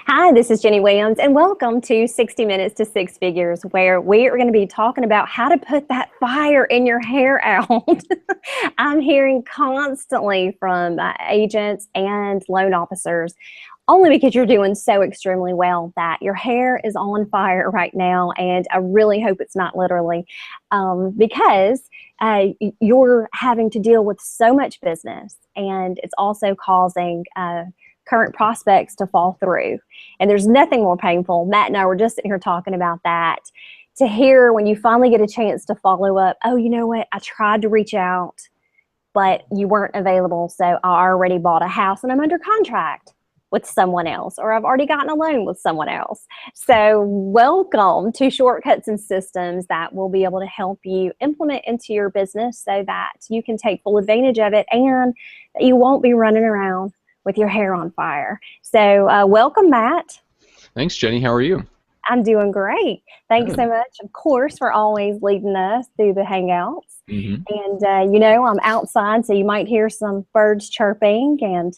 Hi, this is Jenny Williams, and welcome to 60 Minutes to Six Figures, where we are going to be talking about how to put that fire in your hair out. I'm hearing constantly from agents and loan officers, only because you're doing so extremely well, that your hair is on fire right now, and I really hope it's not literally, because you're having to deal with so much business, and it's also causing current prospects to fall through. And there's nothing more painful. Matt and I were just sitting here talking about that. To hear when you finally get a chance to follow up, oh, you know what? I tried to reach out, but you weren't available. So I already bought a house and I'm under contract with someone else, or I've already gotten a loan with someone else. So welcome to shortcuts and systems that will be able to help you implement into your business so that you can take full advantage of it and that you won't be running around with your hair on fire. So welcome, Matt. Thanks, Jenny. How are you? I'm doing great. Thanks Good. so much, of course, for always leading us through the Hangouts. Mm-hmm. And, you know, I'm outside, so you might hear some birds chirping. And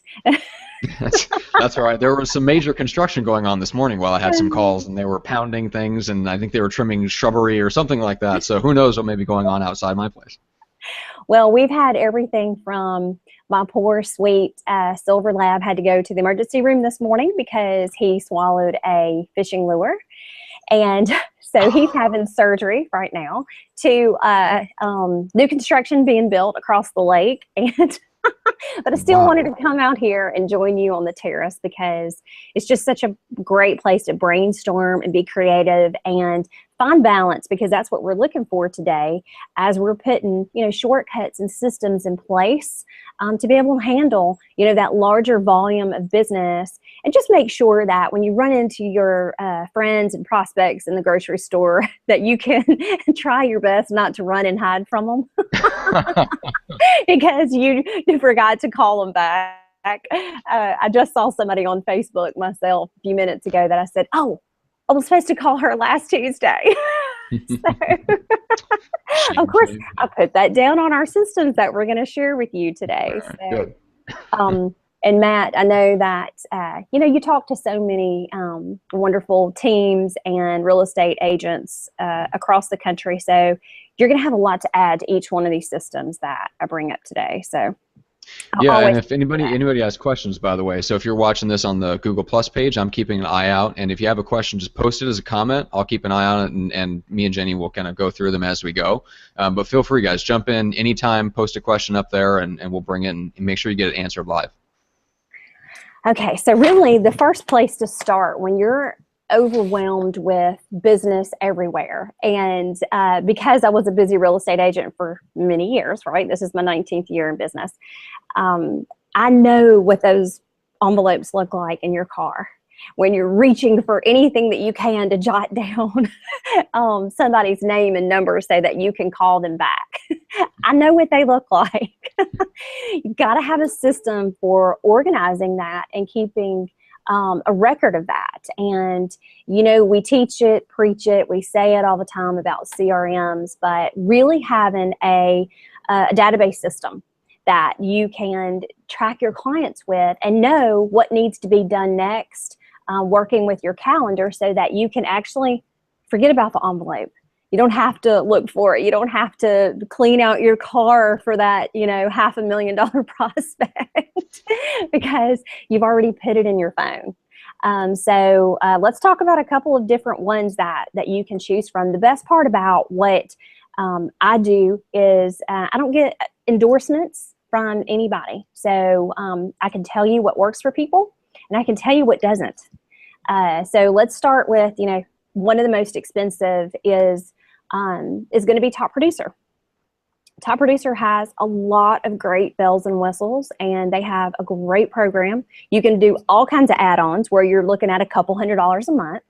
That's all right. There was some major construction going on this morning while I had some calls, and they were pounding things, and I think they were trimming shrubbery or something like that. So who knows what may be going on outside my place. Well, we've had everything from my poor, sweet Silver Lab had to go to the emergency room this morning because he swallowed a fishing lure. And so he's having surgery right now, to new construction being built across the lake. And but I still wanted to come out here and join you on the terrace because it's just such a great place to brainstorm and be creative and find balance, because that's what we're looking for today as we're putting, you know, shortcuts and systems in place to be able to handle, you know, that larger volume of business, and just make sure that when you run into your friends and prospects in the grocery store that you can try your best not to run and hide from them because you forgot to call them back. I just saw somebody on Facebook myself a few minutes ago that I said, oh, I was supposed to call her last Tuesday. So, of course, I put that down on our systems that we're going to share with you today. Good. And Matt, I know that, you know, you talk to so many wonderful teams and real estate agents across the country. So you're going to have a lot to add to each one of these systems that I bring up today. So yeah, and if anybody has questions, by the way, so if you're watching this on the Google Plus page, I'm keeping an eye out, and if you have a question, just post it as a comment. I'll keep an eye on it, and me and Jenny will kind of go through them as we go. But feel free, guys, jump in anytime, post a question up there, and we'll bring it and make sure you get it answered live. Okay, so really the first place to start when you're overwhelmed with business everywhere, and because I was a busy real estate agent for many years, right? This is my 19th year in business. I know what those envelopes look like in your car when you're reaching for anything that you can to jot down somebody's name and number so that you can call them back. I know what they look like. You've got to have a system for organizing that and keeping a record of that. And, you know, we teach it, preach it, we say it all the time about CRMs, but really having a database system that you can track your clients with and know what needs to be done next, working with your calendar so that you can actually forget about the envelope. You don't have to look for it. You don't have to clean out your car for that, you know, $500,000 prospect because you've already put it in your phone. So let's talk about a couple of different ones that you can choose from. The best part about what I do is I don't get endorsements from anybody. So I can tell you what works for people and I can tell you what doesn't. So let's start with, you know, one of the most expensive is going to be TopProducer. TopProducer has a lot of great bells and whistles, and they have a great program. You can do all kinds of add-ons where you're looking at a couple $100s a month,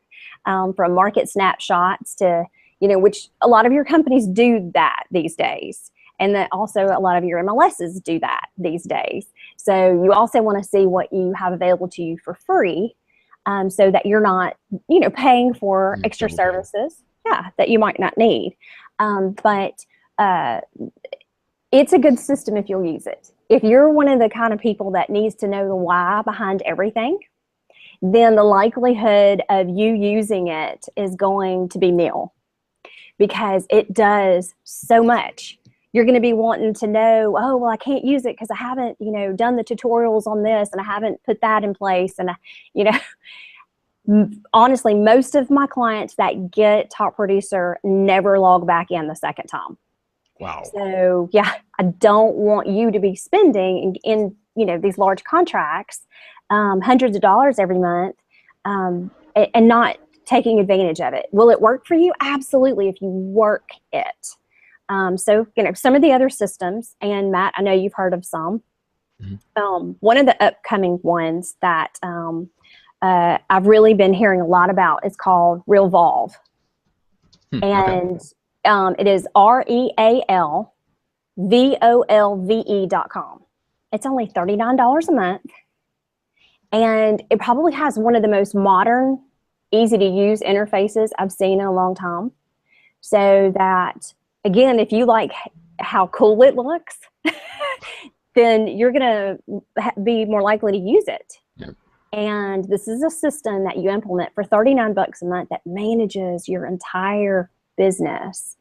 from market snapshots to, you know, which a lot of your companies do that these days. And that also a lot of your MLSs do that these days. So you also want to see what you have available to you for free, so that you're not, you know, paying for extra services, that you might not need. But it's a good system if you'll use it. If you're one of the kind of people that needs to know the why behind everything, then the likelihood of you using it is going to be nil, because it does so much. You're going to be wanting to know, oh, well, I can't use it because I haven't, done the tutorials on this, and I haven't put that in place. And, honestly, most of my clients that get TopProducer never log back in the second time. Wow. So, yeah, I don't want you to be spending in these large contracts, hundreds of dollars every month, and not taking advantage of it. Will it work for you? Absolutely, if you work it. So, some of the other systems, and Matt, I know you've heard of some. Mm-hmm. One of the upcoming ones that I've really been hearing a lot about is called RealVolve. And okay. It is RealVolve.com. It's only $39 a month. And it probably has one of the most modern, easy to use interfaces I've seen in a long time. So that, again, if you like how cool it looks, then you're going to be more likely to use it. Yep. And this is a system that you implement for $39 a month that manages your entire business.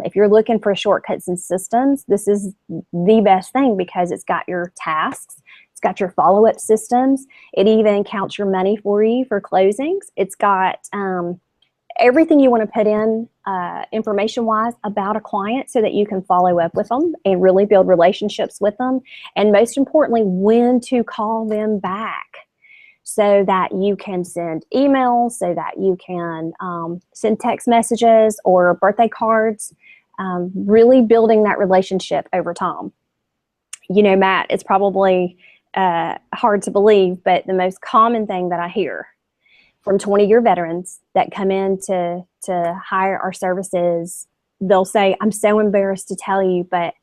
If you're looking for shortcuts and systems, this is the best thing, because it's got your tasks, it's got your follow-up systems, it even counts your money for you for closings. It's got everything you want to put in information-wise about a client so that you can follow up with them and really build relationships with them. And most importantly, when to call them back, so that you can send emails, so that you can send text messages or birthday cards, really building that relationship over time. Matt, it's probably hard to believe, but the most common thing that I hear from 20-year veterans that come in to hire our services, they'll say, I'm so embarrassed to tell you, but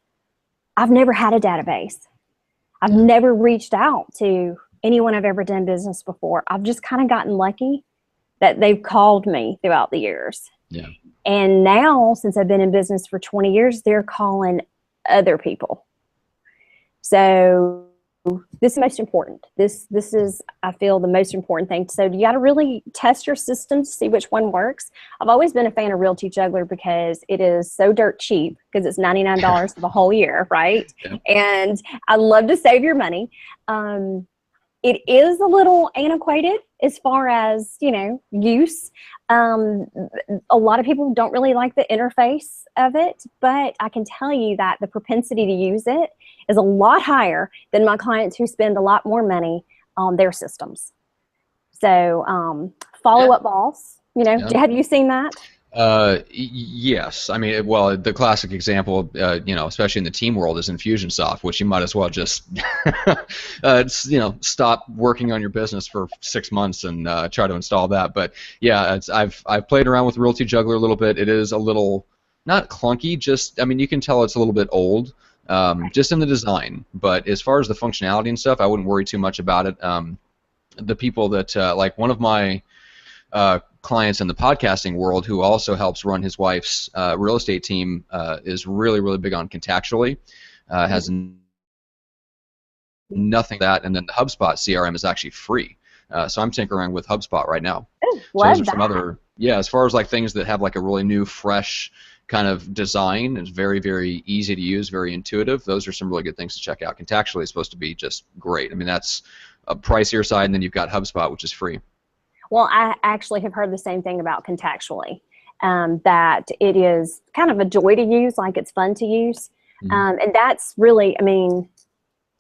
I've never had a database. I've never reached out to anyone I've ever done business before. I've just kind of gotten lucky that they've called me throughout the years. Yeah. And now, since I've been in business for 20 years, they're calling other people. So this is most important. This is, I feel, the most important thing. So you got to really test your systems to see which one works. I've always been a fan of Realty Juggler because it is so dirt cheap, because it's $99 for the whole year, right? Yeah. And I love to save your money. It is a little antiquated as far as, use. A lot of people don't really like the interface of it, but I can tell you that the propensity to use it is a lot higher than my clients who spend a lot more money on their systems. So Follow-Up Boss, have you seen that? Yes. I mean, well, the classic example, especially in the team world, is Infusionsoft, which you might as well just, stop working on your business for 6 months and try to install that. But yeah, I've played around with Realty Juggler a little bit. It is a little, not clunky, just, I mean, you can tell it's a little bit old, just in the design. But as far as the functionality and stuff, I wouldn't worry too much about it. The people that, like one of my clients in the podcasting world who also helps run his wife's real estate team is really, really big on Contactually. Has nothing that, and then the HubSpot CRM is actually free. So I'm tinkering with HubSpot right now. Ooh, so those are some other, as far as like things that have like a really new, fresh kind of design, it's very, very easy to use, very intuitive. Those are some really good things to check out. Contactually is supposed to be just great. I mean, that's a pricier side, and then you've got HubSpot, which is free. Well, I actually have heard the same thing about Contactually, that it is kind of a joy to use, like it's fun to use. Mm-hmm. And that's really, I mean,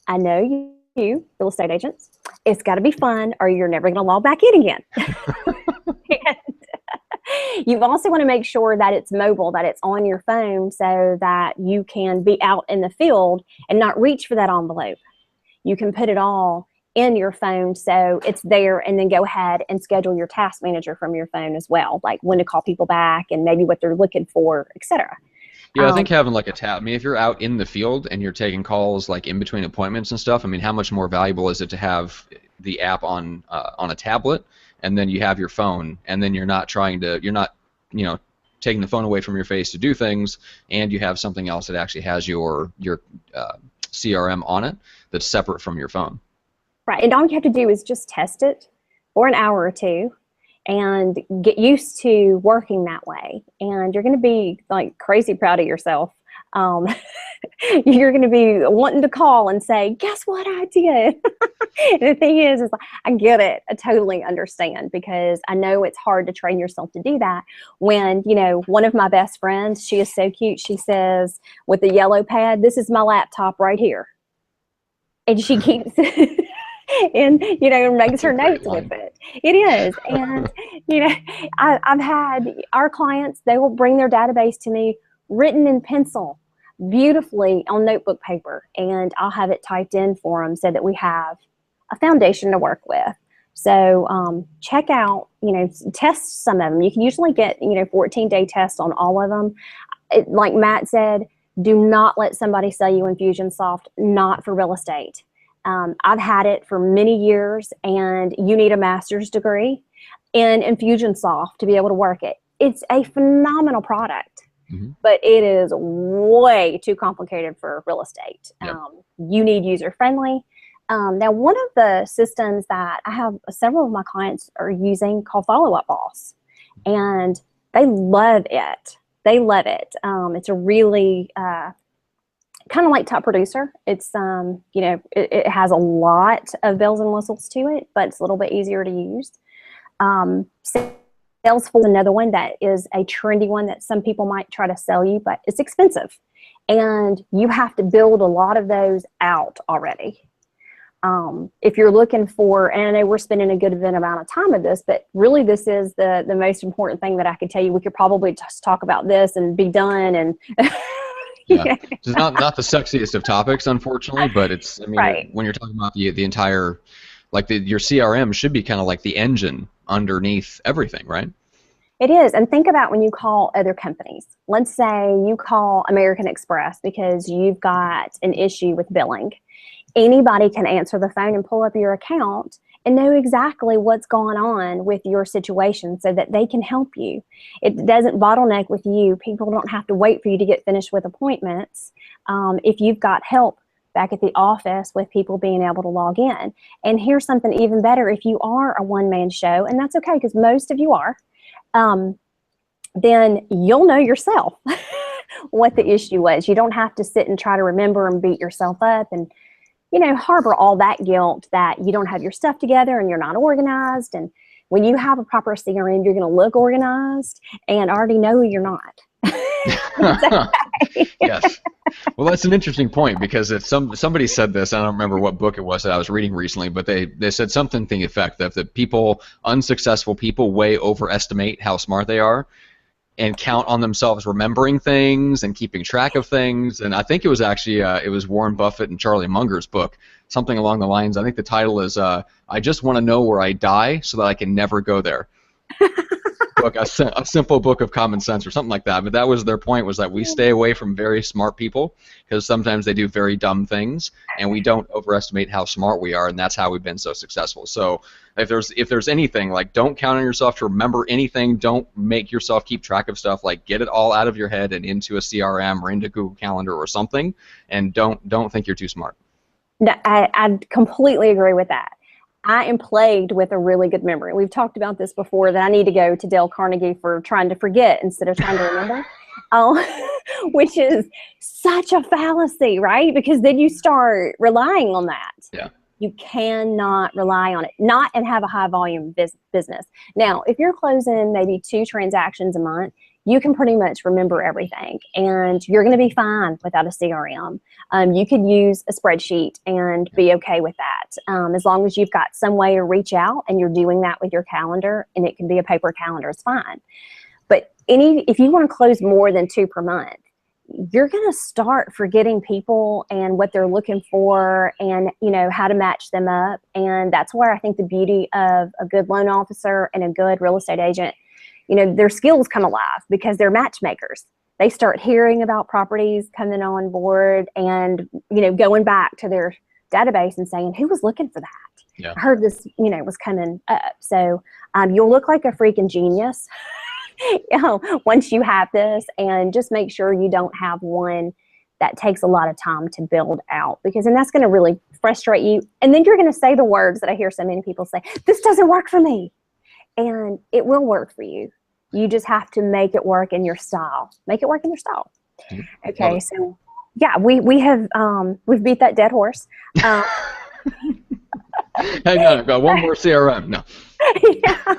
I know you real estate agents, it's got to be fun or you're never going to log back in again. And you also want to make sure that it's mobile, that it's on your phone, so that you can be out in the field and not reach for that envelope. You can put it all in your phone so it's there, and then go ahead and schedule your task manager from your phone as well, like when to call people back and maybe what they're looking for, etc. Yeah, I think having like a tab, I mean, if you're out in the field and you're taking calls like in between appointments and stuff, I mean, how much more valuable is it to have the app on a tablet, and then you have your phone, and then you're not taking the phone away from your face to do things, and you have something else that actually has your CRM on it that's separate from your phone. Right, and all you have to do is just test it. or an hour or two and get used to working that way. And you're going to be like crazy proud of yourself. Um, you're going to be wanting to call and say, guess what I did? And the thing is like, I get it. I totally understand, because I know it's hard to train yourself to do that when, you know, one of my best friends, she is so cute. She says with the yellow pad, this is my laptop right here. And she keeps and, you know, makes her notes with it. It is. And, you know, I've had our clients, they will bring their database to me written in pencil beautifully on notebook paper, and I'll have it typed in for them so that we have a foundation to work with. So check out, you know, test some of them. You can usually get, you know, 14-day tests on all of them. Like Matt said, do not let somebody sell you Infusionsoft, not for real estate. I've had it for many years, and you need a master's degree in Infusionsoft to be able to work it. It's a phenomenal product. Mm-hmm. But it is way too complicated for real estate. Yep. You need user-friendly. Now, one of the systems that I have several of my clients are using called Follow Up Boss, and they love it. They love it. It's a really kind of like TopProducer. It's you know, it has a lot of bells and whistles to it, but it's a little bit easier to use. Salesforce is another one that is a trendy one that some people might try to sell you, but it's expensive. And you have to build a lot of those out already. If you're looking for, and I know we're spending a good amount of time with this, but really this is the most important thing that I could tell you. We could probably just talk about this and be done. And yeah, it's not the sexiest of topics, unfortunately, but it's, I mean, right. When you're talking about the entire, like your CRM should be kind of like the engine underneath everything, right? It is. And think about when you call other companies. Let's say you call American Express because you've got an issue with billing. Anybody can answer the phone and pull up your account and know exactly what's going on with your situation so that they can help you. It doesn't bottleneck with you. People don't have to wait for you to get finished with appointments. If you've got help back at the office with people being able to log in. And here's something even better. If you are a one-man show, and that's okay because most of you are, then you'll know yourself what the issue was. You don't have to sit and try to remember and beat yourself up and, you know, harbor all that guilt that you don't have your stuff together and you're not organized. And when you have a proper CRM, you're going to look organized and already know you're not. Yes. Well, that's an interesting point, because if somebody said this, I don't remember what book it was that I was reading recently, but they said something to the effect that unsuccessful people way overestimate how smart they are and count on themselves remembering things and keeping track of things. And I think it was actually it was Warren Buffett and Charlie Munger's book, something along the lines. I think the title is I Just Want to Know Where I Die So That I Can Never Go There. Book, a simple book of common sense or something like that. But that was their point, was that we stay away from very smart people because sometimes they do very dumb things, and we don't overestimate how smart we are, and that's how we've been so successful. So if there's anything, like, don't count on yourself to remember anything. Don't make yourself keep track of stuff. Like, get it all out of your head and into a CRM or into Google Calendar or something, and don't think you're too smart. No, I completely agree with that. I am plagued with a really good memory. We've talked about this before, that I need to go to Dale Carnegie for trying to forget instead of trying to remember, which is such a fallacy, right? Because then you start relying on that. Yeah. You cannot rely on it, not and have a high volume business. Now, if you're closing maybe 2 transactions a month, you can pretty much remember everything, and you're going to be fine without a CRM. You could use a spreadsheet and be okay with that. As long as you've got some way to reach out and you're doing that with your calendar, and it can be a paper calendar, it's fine. But if you want to close more than 2 per month, you're going to start forgetting people and what they're looking for, and, you know, how to match them up. And that's where I think the beauty of a good loan officer and a good real estate agent, you know, their skills come alive because they're matchmakers. They start hearing about properties coming on board and, you know, going back to their database and saying, who was looking for that? Yeah. I heard this, you know, was coming up. So you'll look like a freaking genius you know, once you have this, and just make sure you don't have one that takes a lot of time to build out, because then that's going to really frustrate you. And then you're going to say the words that I hear so many people say, this doesn't work for me. And it will work for you. You just have to make it work in your style. Make it work in your style. Okay, so yeah, we've beat that dead horse. Hang on, I've got one more CRM. No. Yeah.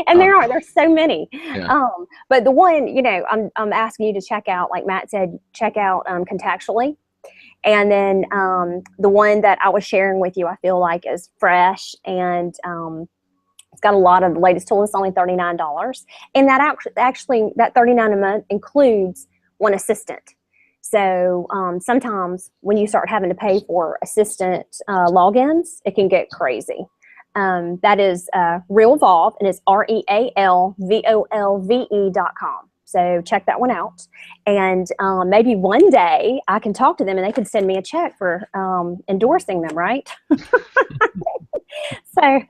And there's so many. Yeah. But the one, I'm asking you to check out, like Matt said, check out Contactually. And then the one that I was sharing with you, I feel like is fresh, and it's got a lot of the latest tools. It's only $39. And that actually that $39 a month includes one assistant. So sometimes when you start having to pay for assistant logins, it can get crazy. That is RealVolve, and it's RealVolve.com. So check that one out. And maybe one day I can talk to them and they can send me a check for endorsing them, right? So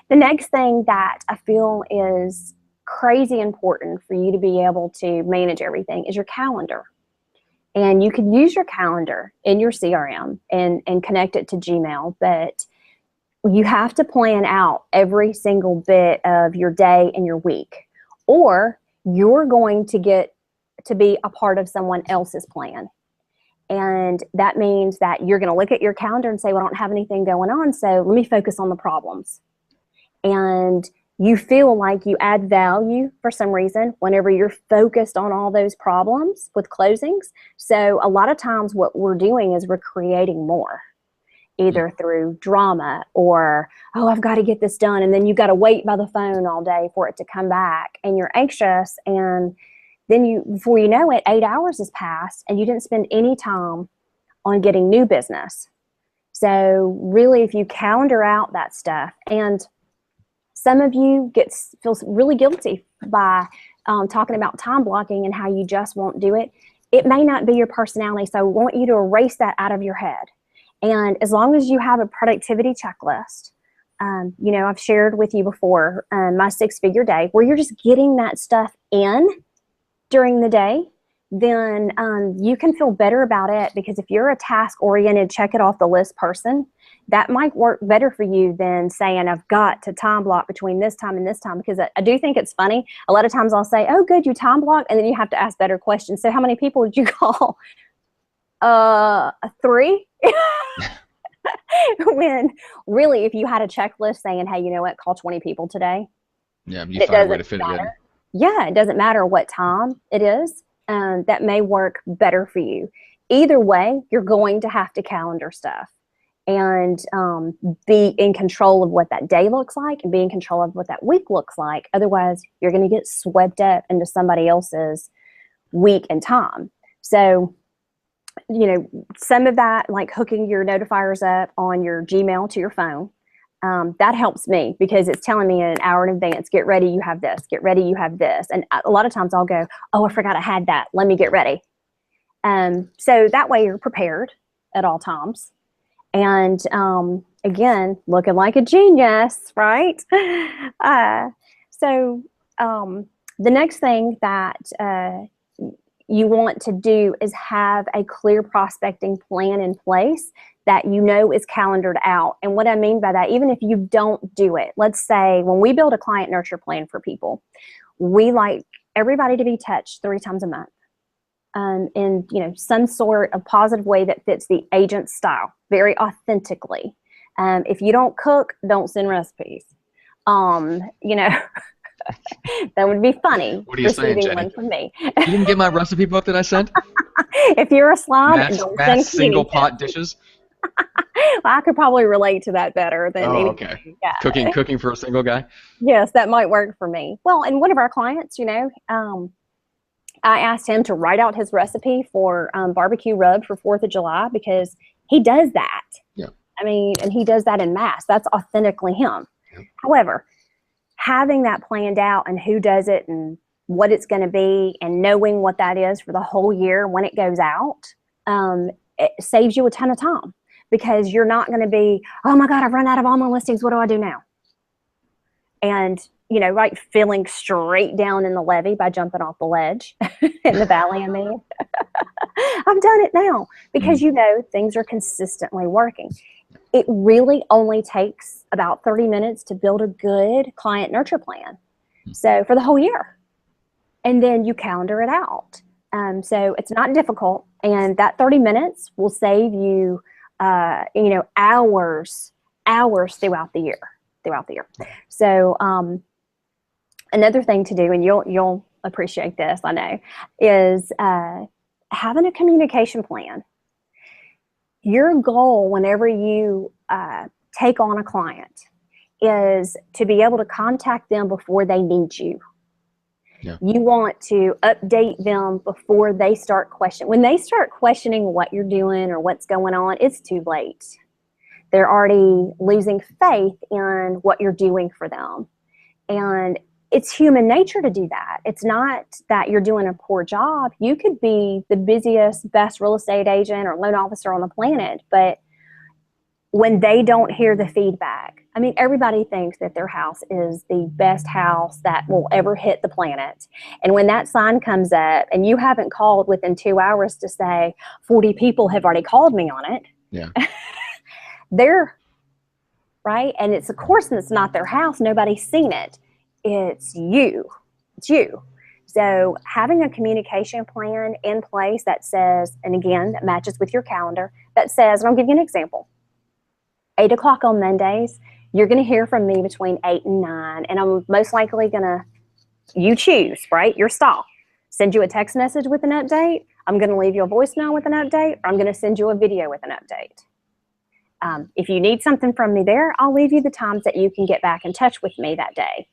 the next thing that I feel is crazy important for you to be able to manage everything is your calendar. And you can use your calendar in your CRM and connect it to Gmail, but you have to plan out every single bit of your day and your week, or you're going to get to be a part of someone else's plan. And that means that you're going to look at your calendar and say, well, I don't have anything going on, so let me focus on the problems. And you feel like you add value for some reason whenever you're focused on all those problems with closings. So a lot of times what we're doing is we're creating more, either through drama or, oh, I've got to get this done. And then you got to wait by the phone all day for it to come back, and you're anxious. And then before you know it, 8 hours has passed and you didn't spend any time on getting new business. So really, if you calendar out that stuff, and some of you feels really guilty by talking about time blocking and how you just won't do it. It may not be your personality, so I want you to erase that out of your head. And as long as you have a productivity checklist, I've shared with you before my 6-figure day, where you're just getting that stuff in during the day, then you can feel better about it, because if you're a task-oriented, check-it-off-the-list person, that might work better for you than saying, I've got to time block between this time and this time, because I do think it's funny. A lot of times I'll say, oh, good, you time block, and then you have to ask better questions. So how many people did you call? 3? When really, if you had a checklist saying, hey, you know what, call 20 people today. Yeah, you find a way to fit it in. Yeah, it doesn't matter what time it is. That may work better for you. Either way, you're going to have to calendar stuff and be in control of what that day looks like and be in control of what that week looks like. Otherwise, you're going to get swept up into somebody else's week and time. So, some of that, like hooking your notifiers up on your Gmail to your phone, that helps me, because it's telling me an hour in advance, get ready, you have this, get ready, you have this. And a lot of times I'll go, oh, I forgot I had that, let me get ready. So that way you're prepared at all times. And again, looking like a genius, right? So the next thing that you want to do is have a clear prospecting plan in place that is calendared out. And what I mean by that, even if you don't do it, let's say when we build a client nurture plan for people, we like everybody to be touched 3 times a month in some sort of positive way that fits the agent's style, very authentically. If you don't cook, don't send recipes. That would be funny. What are you saying, Jenny? One from me. You didn't get my recipe book that I sent? If you're a slob, don't send single pot dishes. Well, I could probably relate to that better than anything. Okay. Yeah. Cooking for a single guy? Yes, that might work for me. Well, and one of our clients, I asked him to write out his recipe for barbecue rub for 4th of July, because he does that. Yeah. I mean, and he does that in mass. That's authentically him. Yeah. However, having that planned out and who does it and what it's going to be and knowing what that is for the whole year when it goes out, it saves you a ton of time, because you're not going to be, oh my God, I've run out of all my listings. What do I do now? And you know, like feeling straight down in the levee by jumping off the ledge in the valley, I mean. I've done it now because, you know, things are consistently working. It really only takes about 30 minutes to build a good client nurture plan. So for the whole year. And then you calendar it out. So it's not difficult. And that 30 minutes will save you, you know, hours throughout the year. So another thing to do, and you'll appreciate this, I know, is having a communication plan. Your goal whenever you take on a client is to be able to contact them before they need you. Yeah. You want to update them before they start questioning. When they start questioning what you're doing or what's going on, it's too late. They're already losing faith in what you're doing for them. And it's human nature to do that. It's not that you're doing a poor job. You could be the busiest, best real estate agent or loan officer on the planet, but when they don't hear the feedback, I mean, everybody thinks that their house is the best house that will ever hit the planet. And when that sign comes up and you haven't called within 2 hours to say 40 people have already called me on it, yeah, they're right. And it's, of course, it's not their house. Nobody's seen it. It's you. It's you. So having a communication plan in place that says, and again, that matches with your calendar, that says, and I'll give you an example. 8 o'clock on Mondays, you're going to hear from me between 8 and 9, and I'm most likely going to, you choose, right, your style. Send you a text message with an update. I'm going to leave you a voicemail with an update, or I'm going to send you a video with an update. If you need something from me there, I'll leave you the times that you can get back in touch with me that day.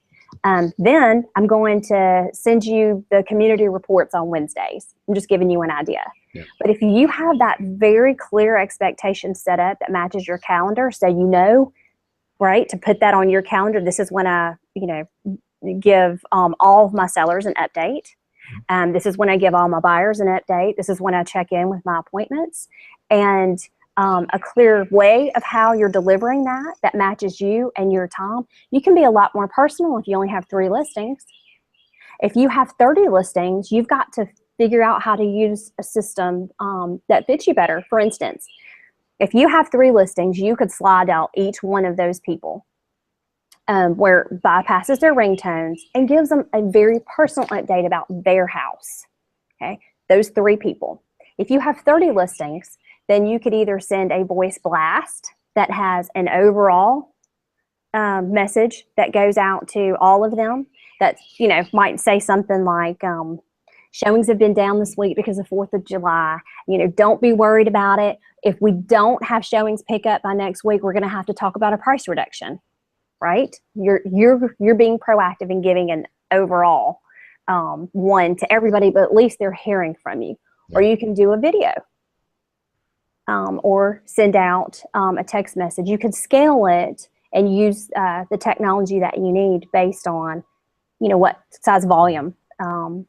Then I'm going to send you the community reports on Wednesdays. I'm just giving you an idea. Yeah. But if you have that very clear expectation set up that matches your calendar, so you know, right, to put that on your calendar, this is when I, you know, give all of my sellers an update. This is when I give all my buyers an update. This is when I check in with my appointments. And a clear way of how you're delivering that matches you and your time. You can be a lot more personal if you only have 3 listings. If you have 30 listings, you've got to figure out how to use a system that fits you better. For instance, if you have 3 listings, you could slide out each one of those people where it bypasses their ringtones and gives them a very personal update about their house. Okay, those 3 people. If you have 30 listings, then you could either send a voice blast that has an overall message that goes out to all of them that, you know, might say something like, showings have been down this week because of 4th of July. You know, don't be worried about it. If we don't have showings pick up by next week, we're going to have to talk about a price reduction, right? You're being proactive and giving an overall one to everybody, but at least they're hearing from you. Yeah. Or you can do a video. Or send out a text message. You could scale it and use the technology that you need based on, you know, what size volume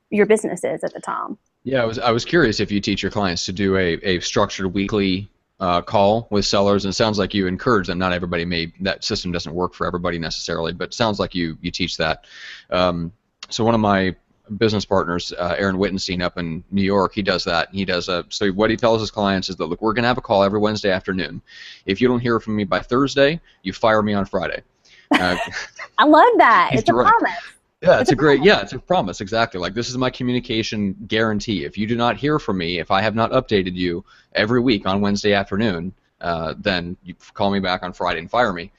your business is at the time. Yeah, I was curious if you teach your clients to do a structured weekly call with sellers, and it sounds like you encourage them. Not everybody that system doesn't work for everybody necessarily, but it sounds like you teach that. So one of my business partners, Aaron Wittenstein up in New York, he does that. He does so what he tells his clients is that, look, we're going to have a call every Wednesday afternoon. If you don't hear from me by Thursday, you fire me on Friday. I love that. It's direct. A promise. Yeah, it's a promise, exactly. Like, this is my communication guarantee. If you do not hear from me, if I have not updated you every week on Wednesday afternoon, then you call me back on Friday and fire me.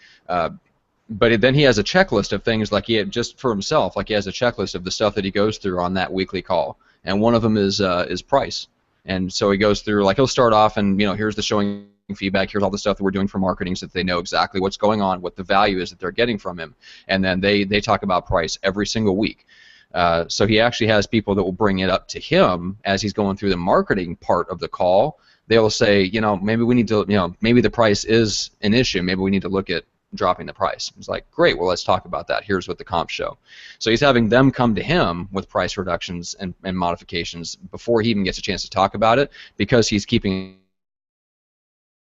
But then he has a checklist of things, like he had just for himself, like he has a checklist of the stuff that he goes through on that weekly call, and one of them is price. And so he goes through, like, he'll start off and, you know, here's the showing feedback, here's all the stuff that we're doing for marketing so that they know exactly what's going on, what the value is that they're getting from him, and then they talk about price every single week. So he actually has people that will bring it up to him as he's going through the marketing part of the call. They'll say, you know, maybe we need to, you know, maybe the price is an issue, maybe we need to look at dropping the price. It's like, great, well, let's talk about that. Here's what the comps show. So he's having them come to him with price reductions and modifications before he even gets a chance to talk about it, because he's keeping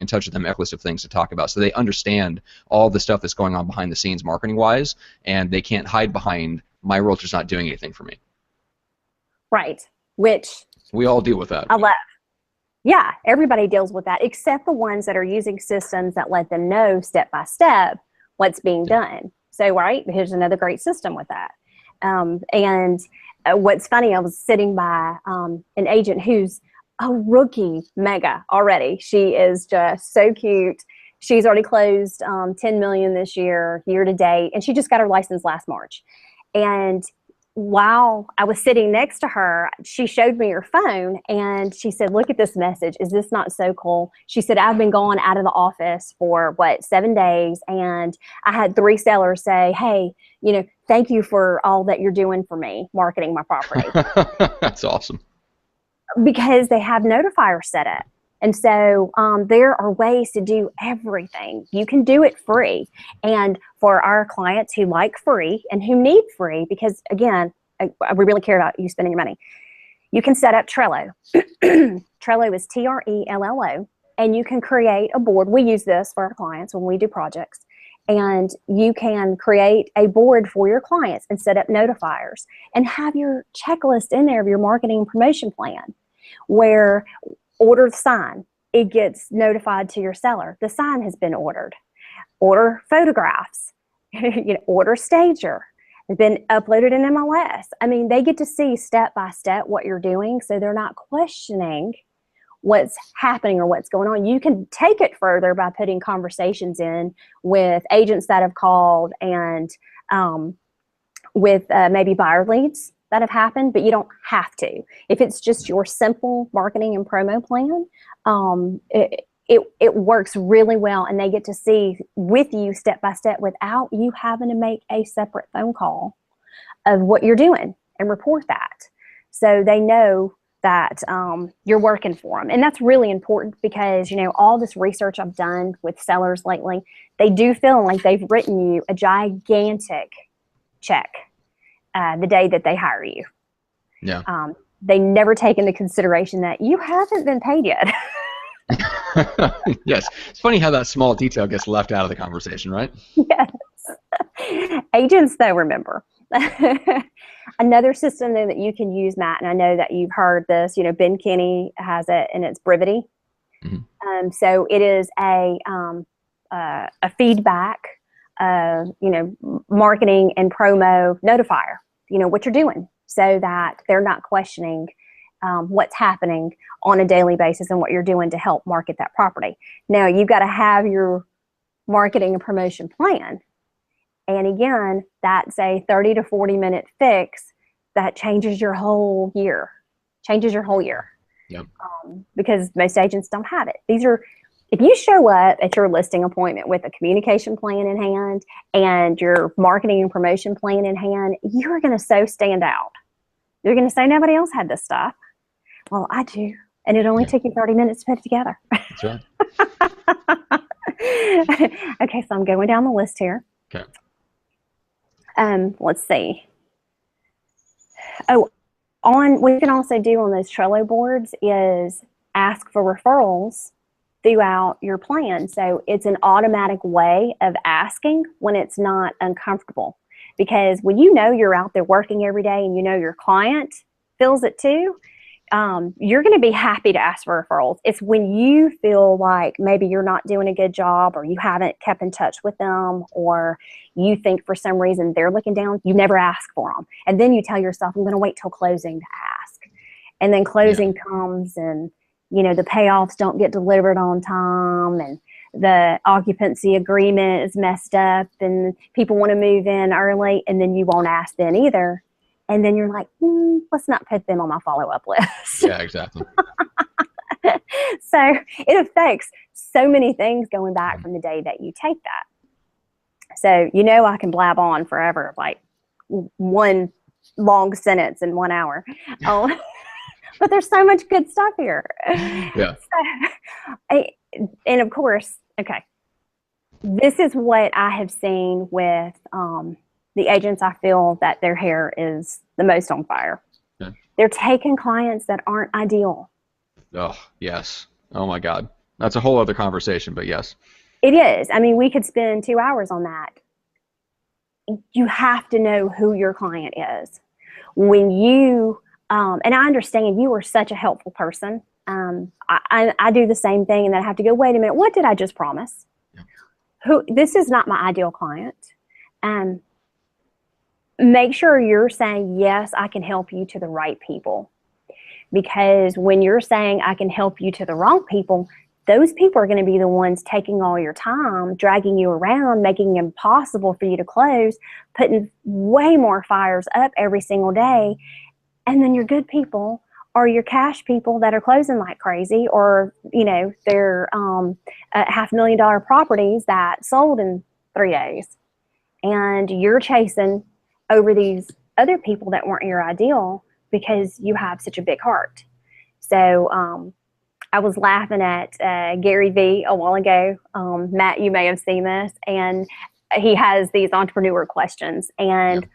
in touch with them, a list of things to talk about, so they understand all the stuff that's going on behind the scenes marketing wise, and they can't hide behind my realtor's not doing anything for me. Right, which we all deal with that. I love. Yeah, everybody deals with that, except the ones that are using systems that let them know step by step what's being done. So, right, here's another great system with that. What's funny, I was sitting by an agent who's a rookie mega already. She is just so cute. She's already closed 10 million this year to date, and she just got her license last March. And while I was sitting next to her, she showed me her phone and she said, look at this message. Is this not so cool? She said, I've been gone out of the office for 7 days, and I had 3 sellers say, hey, thank you for all that you're doing for me, marketing my property. That's awesome. Because they have notifiers set up. And so there are ways to do everything. You can do it free. And for our clients who like free and who need free, because again, we really care about you spending your money, you can set up Trello. Trello is Trello, and you can create a board. We use this for our clients when we do projects. And you can create a board for your clients and set up notifiers and have your checklist in there of your marketing and promotion plan, where order the sign, it gets notified to your seller. The sign has been ordered. Order photographs, order stager. It's been uploaded in MLS. I mean, they get to see step by step what you're doing, so they're not questioning what's happening or what's going on. You can take it further by putting conversations in with agents that have called and with maybe buyer leads that have happened, but you don't have to. If it's just your simple marketing and promo plan, it works really well, and they get to see with you step by step without you having to make a separate phone call of what you're doing and report that. So they know that you're working for them. And that's really important because, all this research I've done with sellers lately, they do feel like they've written you a gigantic check the day that they hire you. Yeah. They never take into consideration that you haven't been paid yet. Yes. It's funny how that small detail gets left out of the conversation, right? Yes. Agents, though, remember. Another system that you can use, Matt, and I know that you've heard this, Ben Kinney has it, and it's Brevity. Mm-hmm. So it is a feedback, marketing and promo notifier, what you're doing, so that they're not questioning what's happening on a daily basis and what you're doing to help market that property. Now, you've got to have your marketing and promotion plan. And again, that's a 30 to 40 minute fix that changes your whole year. Yep. Because most agents don't have it. If you show up at your listing appointment with a communication plan in hand and your marketing and promotion plan in hand, you're going to so stand out. You're going to say, nobody else had this stuff. Well, I do. And it only took you 30 minutes to put it together. That's right. Okay, so I'm going down the list here. Okay. Let's see. What we can also do on those Trello boards is ask for referrals throughout your plan. So it's an automatic way of asking when it's not uncomfortable. Because when you're out there working every day and your client feels it too, you're going to be happy to ask for referrals. It's when you feel like maybe you're not doing a good job, or you haven't kept in touch with them, or you think for some reason they're looking down, you never ask for them. And then you tell yourself, I'm going to wait till closing to ask. And then closing comes, and the payoffs don't get delivered on time, and the occupancy agreement is messed up, and people want to move in early, and then you won't ask then either. And then you're like, let's not put them on my follow-up list. Yeah, exactly. So it affects so many things going back from the day that you take that. So, I can blab on forever, like one long sentence in 1 hour. But there's so much good stuff here. Yeah. And of course, okay, this is what I have seen with the agents. I feel that their hair is the most on fire. Okay. They're taking clients that aren't ideal. Oh, yes. Oh, my God. That's a whole other conversation, but yes. It is. I mean, we could spend 2 hours on that. You have to know who your client is. When you, and I understand you are such a helpful person. I do the same thing, and then I have to go, wait a minute, what did I just promise? Yeah. This is not my ideal client. Make sure you're saying, yes, I can help you to the right people. Because when you're saying I can help you to the wrong people, those people are going to be the ones taking all your time, dragging you around, making it impossible for you to close, putting way more fires up every single day. And then your good people are your cash people that are closing like crazy, or, they're $500,000 properties that sold in 3 days. And you're chasing over these other people that weren't your ideal because you have such a big heart. So, I was laughing at Gary Vee a while ago. Matt, you may have seen this, and he has these entrepreneur questions. And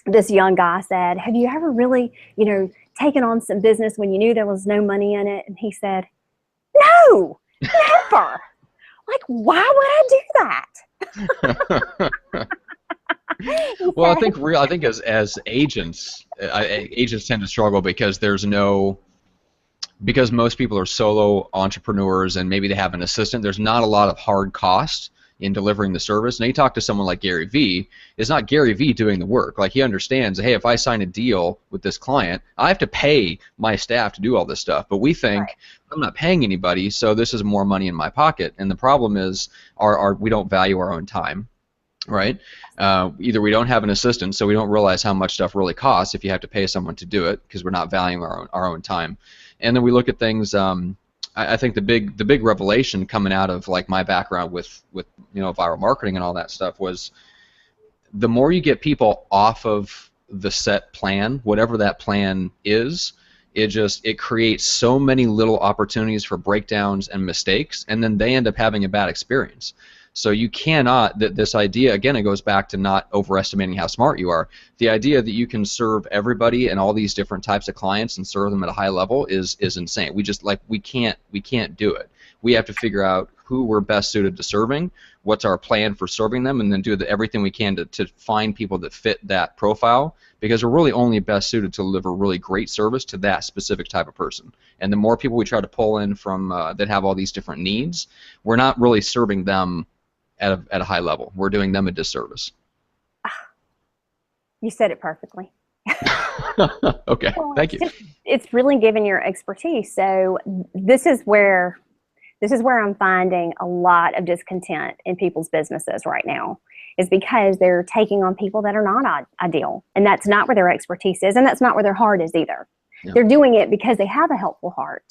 this young guy said, have you ever really, taken on some business when you knew there was no money in it? And he said, no, never. Like, why would I do that? Well, I think as agents, agents tend to struggle because because most people are solo entrepreneurs and maybe they have an assistant. There's not a lot of hard cost in delivering the service. Now you talk to someone like Gary Vee, it's not Gary Vee doing the work. Like, he understands, hey, if I sign a deal with this client, I have to pay my staff to do all this stuff. But we think, right, I'm not paying anybody, so this is more money in my pocket. And the problem is we don't value our own time. Right? Either we don't have an assistant, so we don't realize how much stuff really costs if you have to pay someone to do it, because we're not valuing our own time. And then we look at things. I think the big revelation coming out of like my background with viral marketing and all that stuff was, the more you get people off of the set plan, whatever that plan is, it creates so many little opportunities for breakdowns and mistakes, and then they end up having a bad experience. So you cannot, this idea, again, it goes back to not overestimating how smart you are. The idea that you can serve everybody and all these different types of clients and serve them at a high level is insane. We can't do it. We have to figure out who we're best suited to serving, what's our plan for serving them, and then do everything we can to find people that fit that profile, because we're really only best suited to deliver really great service to that specific type of person. And the more people we try to pull in from that have all these different needs, we're not really serving them at a high level. We're doing them a disservice. You said it perfectly. Okay, well, thank you. It's really given your expertise. So this is where I'm finding a lot of discontent in people's businesses right now, is because they're taking on people that are not ideal, and that's not where their expertise is, and that's not where their heart is either. Yeah. They're doing it because they have a helpful heart,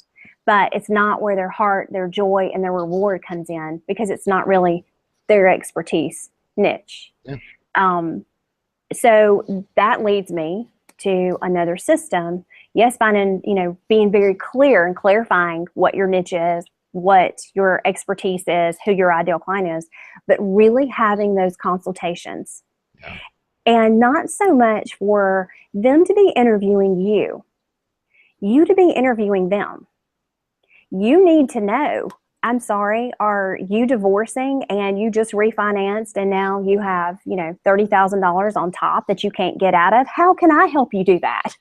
but it's not where their heart, their joy, and their reward comes in, because it's not really their expertise niche. Yeah. So that leads me to another system. Yes, finding, being very clear and clarifying what your niche is, what your expertise is, who your ideal client is, but really having those consultations. Yeah. And not so much for them to be interviewing you to be interviewing them. You need to know, I'm sorry, are you divorcing and you just refinanced and now you have, $30,000 on top that you can't get out of? How can I help you do that?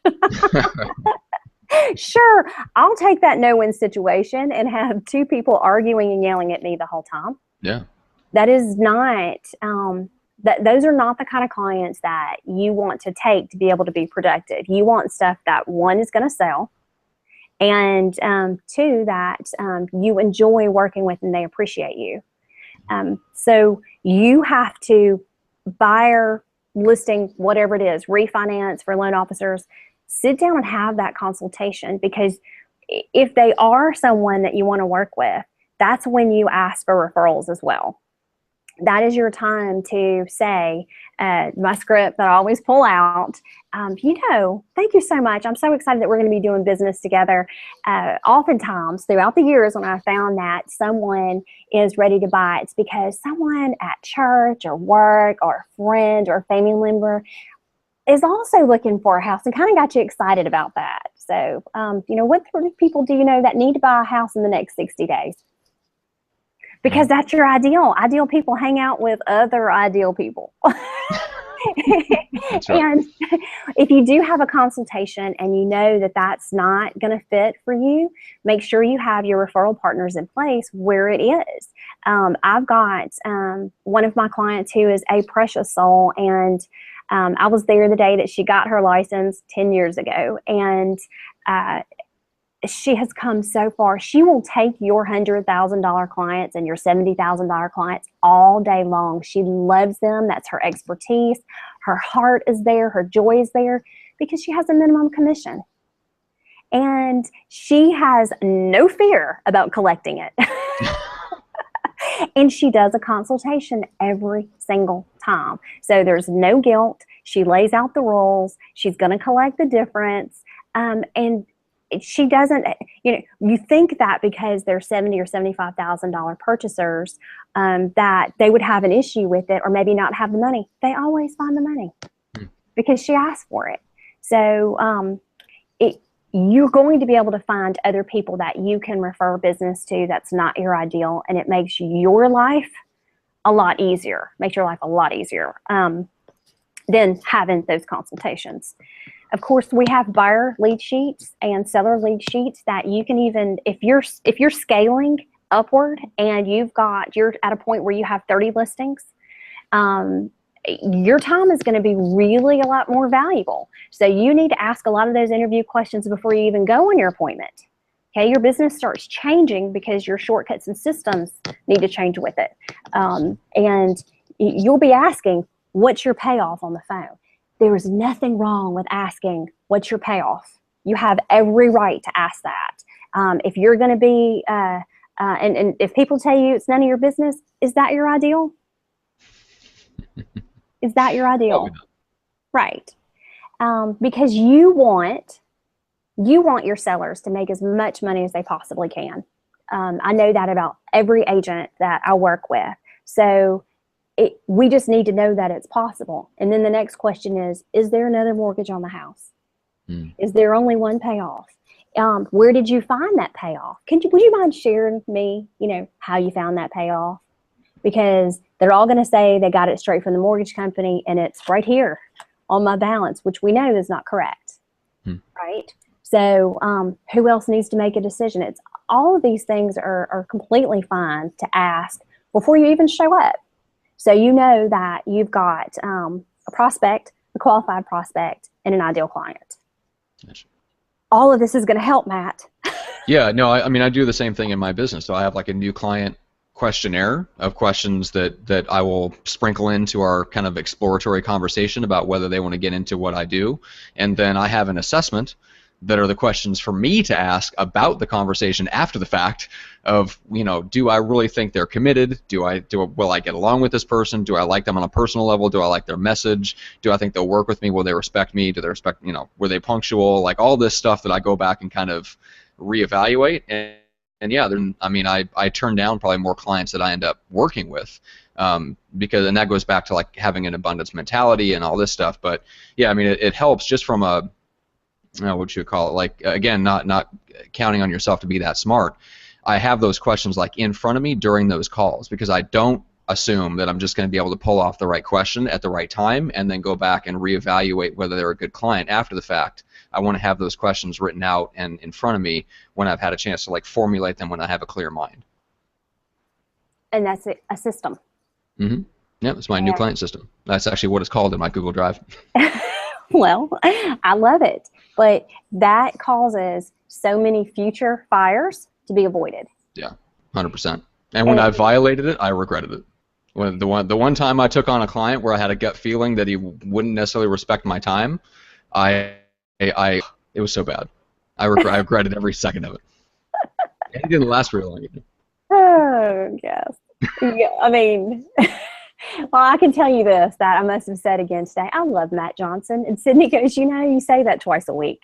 Sure, I'll take that no-win situation and have two people arguing and yelling at me the whole time. Yeah. That is not, those are not the kind of clients that you want to take to be able to be productive. You want stuff that, one, is going to sell, and two, that you enjoy working with and they appreciate you. So you have to, buyer, listing, whatever it is, refinance for loan officers, sit down and have that consultation, because if they are someone that you want to work with, that's when you ask for referrals as well. That is your time to say, my script that I always pull out, thank you so much. I'm so excited that we're going to be doing business together. Oftentimes throughout the years when I found that someone is ready to buy, it's because someone at church or work or a friend or a family member, is also looking for a house and kind of got you excited about that. So, what sort of people do you know that need to buy a house in the next 60 days? Because that's your ideal. Ideal people hang out with other ideal people. That's right. And if you do have a consultation and you know that that's not going to fit for you, make sure you have your referral partners in place where it is. I've got one of my clients who is a precious soul, and I was there the day that she got her license 10 years ago, and she has come so far. She will take your $100,000 clients and your $70,000 clients all day long. She loves them. That's her expertise. Her heart is there. Her joy is there because she has a minimum commission. And she has no fear about collecting it. And she does a consultation every single time. So there's no guilt. She lays out the rules. She's going to collect the difference. And she doesn't, you think that because they're $70,000 or $75,000 purchasers, that they would have an issue with it or maybe not have the money. They always find the money because she asked for it. So you're going to be able to find other people that you can refer business to that's not your ideal, and it makes your life a lot easier, than having those consultations. Of course, we have buyer lead sheets and seller lead sheets that you can even, if you're scaling upward and you're at a point where you have 30 listings, your time is going to be really a lot more valuable. So you need to ask a lot of those interview questions before you even go on your appointment. Okay, your business starts changing because your shortcuts and systems need to change with it. And you'll be asking, what's your payoff on the phone? There is nothing wrong with asking, what's your payoff? You have every right to ask that. If you're going to be, and if people tell you it's none of your business, is that your ideal? Is that your ideal? Right. Because you want your sellers to make as much money as they possibly can. I know that about every agent that I work with. So we just need to know that it's possible. And then the next question is there another mortgage on the house? Is there only one payoff? Where did you find that payoff? Would you mind sharing with me, how you found that payoff? Because they're all going to say they got it straight from the mortgage company and it's right here on my balance, which we know is not correct, right? So who else needs to make a decision? It's all of these things are completely fine to ask before you even show up. So you know that you've got a prospect, a qualified prospect, and an ideal client. Gotcha. All of this is going to help, Matt. Yeah, no, I mean, I do the same thing in my business. So I have like a new client questionnaire of questions that I will sprinkle into our kind of exploratory conversation about whether they want to get into what I do. And then I have an assessment that are the questions for me to ask about the conversation after the fact of, do I really think they're committed? Will I get along with this person? Do I like them on a personal level? Do I like their message? Do I think they'll work with me? Will they respect me? Do they respect, were they punctual? Like all this stuff that I go back and kind of reevaluate. And yeah, I turn down probably more clients that I end up working with, and that goes back to like having an abundance mentality and all this stuff. But yeah, I mean, it helps just from a, what you call it, like, again, not counting on yourself to be that smart. I have those questions like in front of me during those calls because I don't assume that I'm just going to be able to pull off the right question at the right time and then go back and reevaluate whether they're a good client after the fact. I want to have those questions written out and in front of me when I've had a chance to like formulate them when I have a clear mind. And that's a system. Mm-hmm. Yeah, it's my new client system. That's actually what it's called in my Google Drive. Well, I love it. But that causes so many future fires to be avoided. Yeah, 100%. And when I violated it, I regretted it. When the one time I took on a client where I had a gut feeling that he wouldn't necessarily respect my time, it was so bad. I regretted every second of it. And it didn't last very long either. Oh, yes. Yeah, I mean, well, I can tell you this, that I must have said again today, I love Matt Johnson. And Sydney goes, you say that twice a week.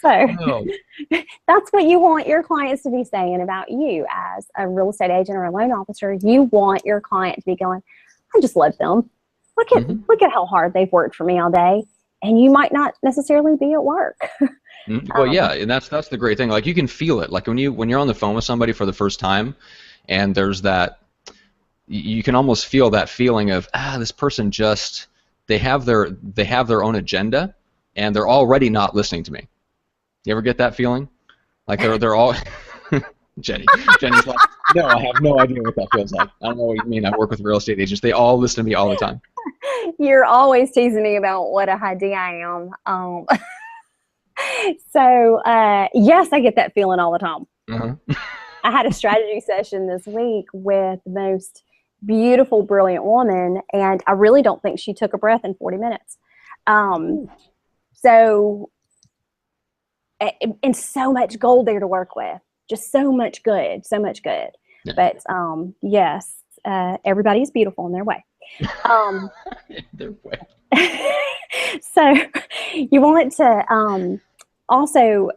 So that's what you want your clients to be saying about you as a real estate agent or a loan officer. You want your client to be going, I just love them. Look at how hard they've worked for me all day. And you might not necessarily be at work. Well, yeah, and that's the great thing. Like, you can feel it. Like, when you're on the phone with somebody for the first time, and there's that, you can almost feel that feeling of, this person just, they have their own agenda, and they're already not listening to me. You ever get that feeling? Like they're all Jenny's like, no, I have no idea what that feels like. I don't know what you mean. I work with real estate agents. They all listen to me all the time. You're always teasing me about what a high D I am. So yes, I get that feeling all the time. I had a strategy session this week with the most beautiful, brilliant woman, and I really don't think she took a breath in 40 minutes. So, and so much gold there to work with. Just so much good, so much good. Yeah. But yes, everybody is beautiful in their way. In their way. So you want to also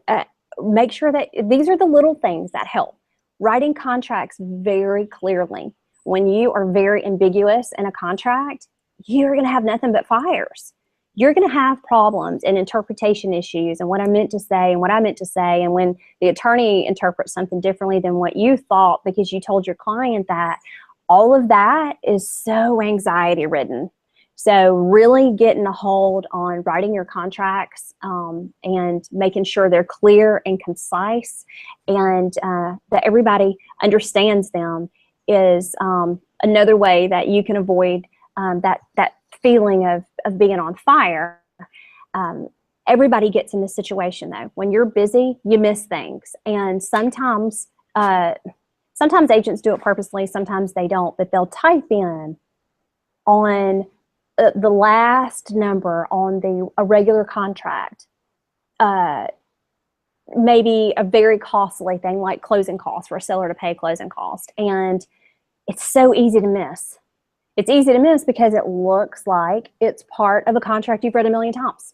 make sure that these are the little things that help. Writing contracts very clearly. When you are very ambiguous in a contract, you're going to have nothing but fires. You're going to have problems and interpretation issues and what I meant to say and what I meant to say. And when the attorney interprets something differently than what you thought because you told your client that, all of that is so anxiety ridden. So really getting a hold on writing your contracts and making sure they're clear and concise and that everybody understands them is another way that you can avoid that feeling of being on fire. Everybody gets in this situation though. When you're busy, you miss things. And sometimes agents do it purposely, sometimes they don't, but they'll type in on the last number on a regular contract, maybe a very costly thing like closing costs for a seller to pay closing cost. And it's so easy to miss. It's easy to miss because it looks like it's part of a contract you've read a million times,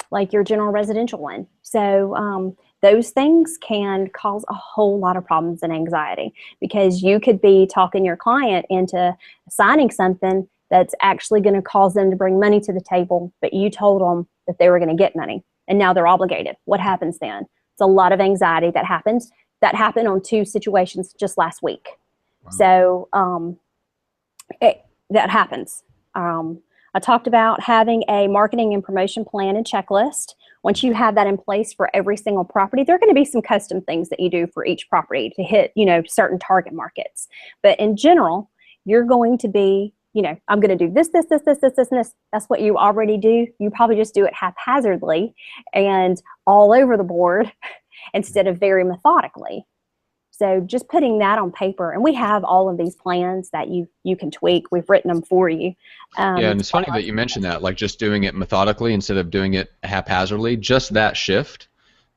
like your general residential one. So those things can cause a whole lot of problems and anxiety because you could be talking your client into signing something that's actually going to cause them to bring money to the table, but you told them that they were going to get money and now they're obligated. What happens then? It's a lot of anxiety that happens. That happened on 2 situations just last week. Wow. So that happens. I talked about having a marketing and promotion plan and checklist. Once you have that in place for every single property, there are going to be some custom things that you do for each property to hit, certain target markets. But in general, you're going to be, I'm going to do this, and this. That's what you already do. You probably just do it haphazardly and all over the board instead of very methodically. So just putting that on paper, and we have all of these plans that you can tweak. We've written them for you. Yeah, and it's funny that you mentioned that, like just doing it methodically instead of doing it haphazardly. Just that shift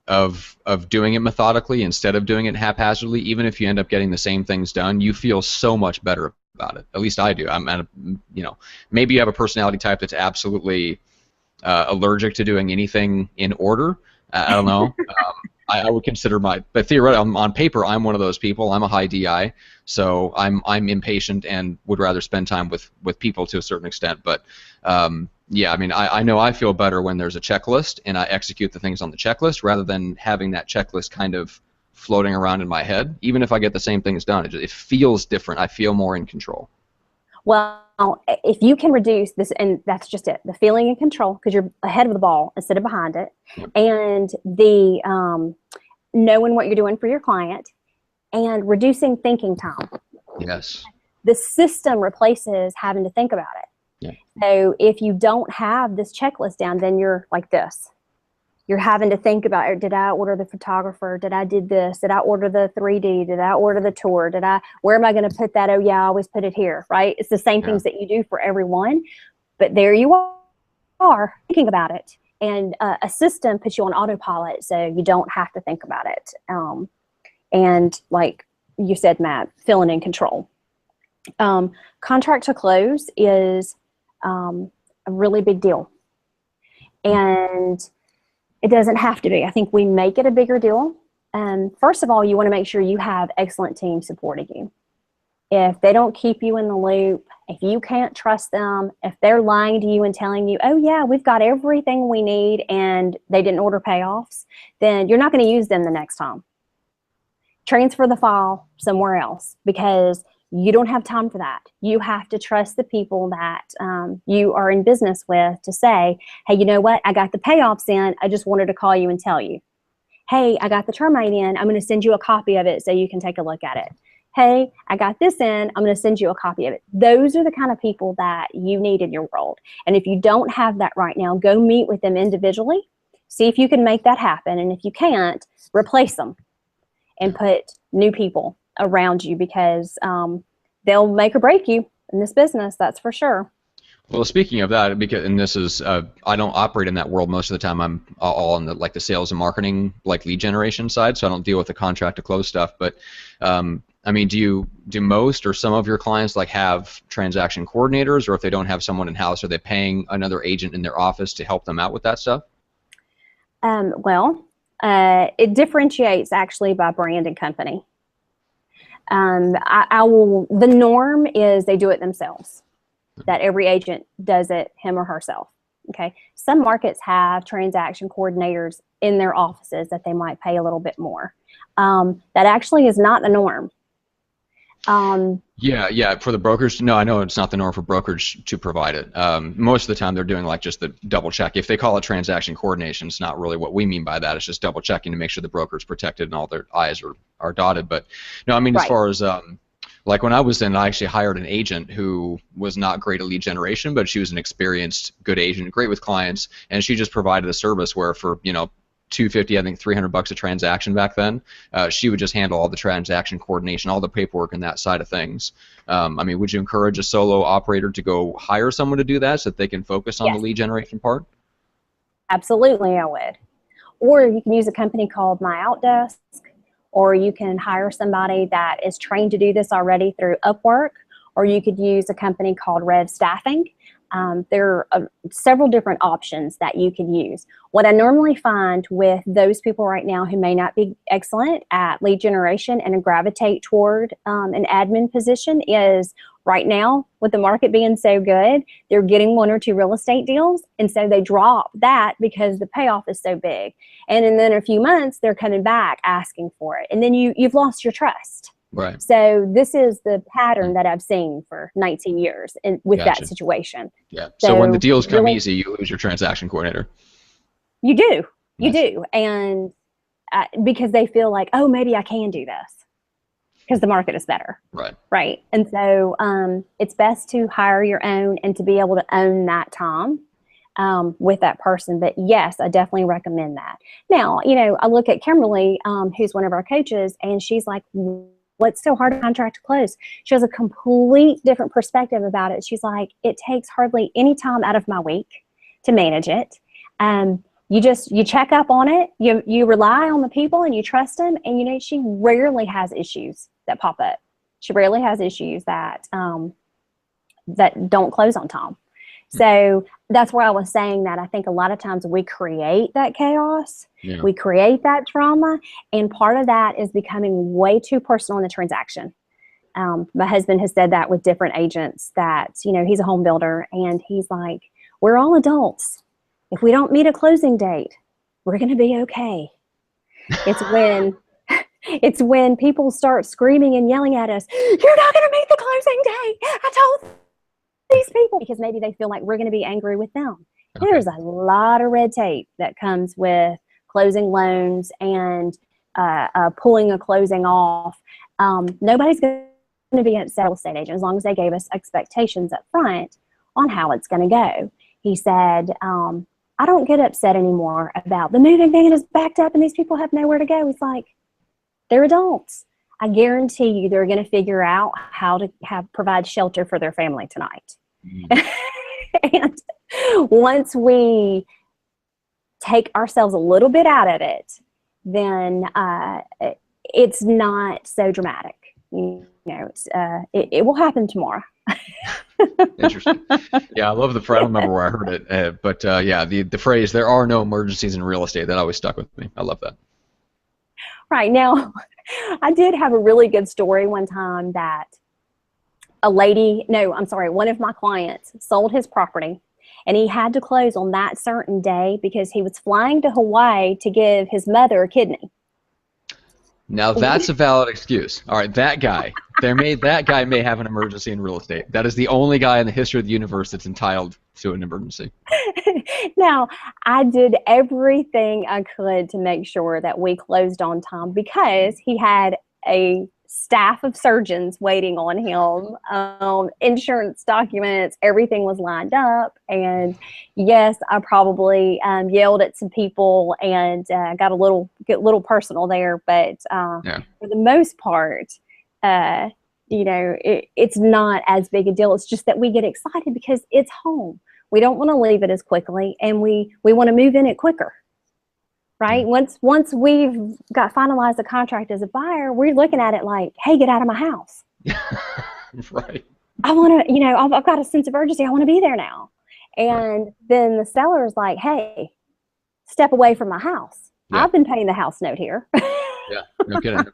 of doing it methodically instead of doing it haphazardly, even if you end up getting the same things done, you feel so much better about it. At least I do. Maybe you have a personality type that's absolutely allergic to doing anything in order. I don't know. I would consider but theoretically, on paper, I'm one of those people. I'm a high DI, so I'm impatient and would rather spend time with people to a certain extent. But yeah, I know I feel better when there's a checklist and I execute the things on the checklist rather than having that checklist kind of floating around in my head. Even if I get the same things done, it feels different. I feel more in control. Well, if you can reduce this, and that's just it, the feeling in control, because you're ahead of the ball instead of behind it, yep. And the knowing what you're doing for your client, and reducing thinking time. Yes. The system replaces having to think about it. Yeah. So if you don't have this checklist down, then you're like this. You're having to think about, did I order the photographer? Did I did this? Did I order the 3D? Did I order the tour? Where am I going to put that? Oh yeah, I always put it here, right? It's the same things that you do for everyone, but there you are thinking about it. And a system puts you on autopilot, so you don't have to think about it. And like you said, Matt, feeling in control. Contract to close is a really big deal. And it doesn't have to be. I think we make it a bigger deal. First of all, you want to make sure you have excellent teams supporting you. If they don't keep you in the loop, If you can't trust them, if they're lying to you and telling you, oh yeah, we've got everything we need and they didn't order payoffs, then you're not going to use them the next time. Transfer the file somewhere else, because you don't have time for that. You have to trust the people that you are in business with to say, hey, you know what? I got the payoffs in. I just wanted to call you and tell you. Hey, I got the termite in. I'm going to send you a copy of it so you can take a look at it. Hey, I got this in. I'm going to send you a copy of it. Those are the kind of people that you need in your world. And if you don't have that right now, go meet with them individually. See if you can make that happen. And if you can't, replace them and put new people around you, because they'll make or break you in this business, that's for sure. Well, speaking of that, because and this is I don't operate in that world most of the time. I'm all on the sales and marketing, like lead generation side, so I don't deal with the contract to close stuff. But I mean, do most or some of your clients like have transaction coordinators, or if they don't have someone in house, are they paying another agent in their office to help them out with that stuff? Well, it differentiates actually by brand and company. The norm is they do it themselves, that every agent does it him or herself. Okay. Some markets have transaction coordinators in their offices that they might pay a little bit more. That actually is not the norm. Yeah, for the brokers, no, I know it's not the norm for brokers to provide it. Most of the time they're doing like just the double check. If they call it transaction coordination, it's not really what we mean by that. It's just double checking to make sure the broker's protected and all their I's are dotted. But no, I mean, as far as like when I was in, I actually hired an agent who was not great at lead generation, but she was an experienced, good agent, great with clients, and she just provided a service where for, you know, $250, I think $300 a transaction back then. She would just handle all the transaction coordination, all the paperwork, and that side of things. I mean, would you encourage a solo operator to go hire someone to do that so that they can focus on the lead generation part? Absolutely, I would. Or you can use a company called My Outdesk, or you can hire somebody that is trained to do this already through Upwork, or you could use a company called Rev Staffing. There are several different options that you can use. What I normally find with those people right now who may not be excellent at lead generation and gravitate toward an admin position is right now, with the market being so good, they're getting one or two real estate deals, and so they drop that because the payoff is so big. And then in a few months, they're coming back asking for it, and then you've lost your trust. Right. So this is the pattern that I've seen for 19 years with that situation. Yeah. So when the deals come easy, you lose your transaction coordinator. You do. You do. And because they feel like, oh, maybe I can do this because the market is better. Right. Right. And so it's best to hire your own and to be able to own that time with that person. But yes, I definitely recommend that. Now, you know, I look at Kimberly, who's one of our coaches, and she's like, what's so hard to contract to close? She has a complete different perspective about it. She's like, it takes hardly any time out of my week to manage it. You check up on it, you rely on the people and you trust them, and you know, she rarely has issues that pop up. She rarely has issues that that don't close on time. So that's where I was saying that I think a lot of times we create that chaos, we create that trauma, and part of that is becoming way too personal in the transaction. My husband has said that with different agents that, you know, he's a home builder, and he's like, we're all adults. If we don't meet a closing date, we're going to be okay. It's when people start screaming and yelling at us, you're not going to meet the closing date. I told these people, because maybe they feel like we're going to be angry with them. Okay. There's a lot of red tape that comes with closing loans and pulling a closing off. Nobody's going to be an upset real estate agent as long as they gave us expectations up front on how it's going to go. He said, I don't get upset anymore about the moving van is backed up and these people have nowhere to go. It's like, they're adults. I guarantee you they're going to figure out how to provide shelter for their family tonight. And once we take ourselves a little bit out of it, then it's not so dramatic. You know, it will happen tomorrow. Interesting. Yeah, I love the phrase. I don't remember where I heard it, but yeah, the phrase "there are no emergencies in real estate" that always stuck with me. I love that. Right now, I did have a really good story one time that one of my clients sold his property, and he had to close on that certain day because he was flying to Hawaii to give his mother a kidney. Now that's a valid excuse. All right, that guy may have an emergency in real estate. That is the only guy in the history of the universe that's entitled to an emergency. Now, I did everything I could to make sure that we closed on time because he had a staff of surgeons waiting on him, insurance documents, everything was lined up. And yes, I probably yelled at some people and got a little personal there. But for the most part, it's not as big a deal. It's just that we get excited because it's home. We don't want to leave it as quickly, and we want to move in it quicker. Right? Once we've got finalized the contract as a buyer, we're looking at it like, hey, get out of my house. Right. I want to, I've got a sense of urgency. I want to be there now. And then the seller is like, hey, step away from my house. I've been paying the house note here. Yeah, no kidding.